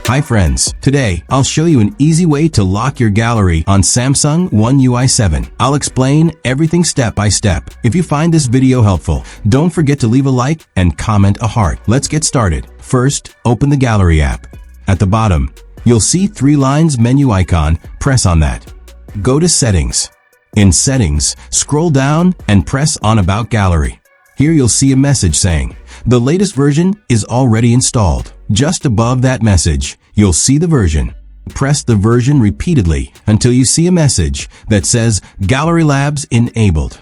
Hi friends, today I'll show you an easy way to lock your gallery on Samsung One UI 7. I'll explain everything step by step. If you find this video helpful, don't forget to leave a like and comment a heart. Let's get started. First, open the Gallery app. At the bottom, you'll see 3 lines menu icon. Press on that. Go to Settings. In Settings, scroll down and press on About Gallery. Here you'll see a message saying, the latest version is already installed. Just above that message, you'll see the version. Press the version repeatedly until you see a message that says Gallery Labs enabled.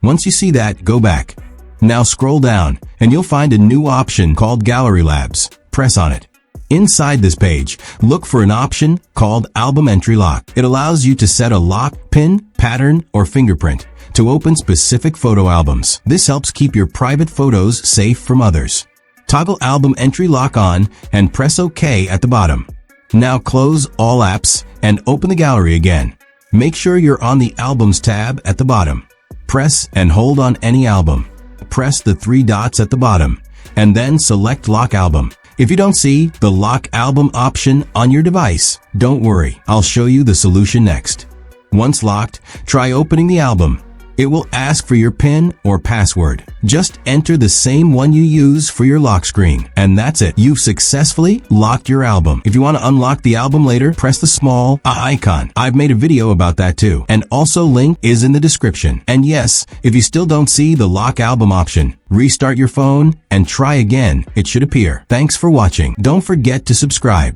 Once you see that, go back. Now scroll down and you'll find a new option called Gallery Labs. Press on it. Inside this page, look for an option called Album Entry Lock. It allows you to set a lock, pin, pattern, or fingerprint to open specific photo albums. This helps keep your private photos safe from others. Toggle Album Entry Lock on and press OK at the bottom. Now close all apps and open the gallery again. Make sure you're on the Albums tab at the bottom. Press and hold on any album. Press the 3 dots at the bottom and then select Lock Album. If you don't see the Lock Album option on your device, don't worry, I'll show you the solution next. Once locked, try opening the album. It will ask for your PIN or password. Just enter the same one you use for your lock screen. And that's it. You've successfully locked your album. If you want to unlock the album later, press the small icon. I've made a video about that too. And also link is in the description. And yes, if you still don't see the lock album option, restart your phone and try again. It should appear. Thanks for watching. Don't forget to subscribe.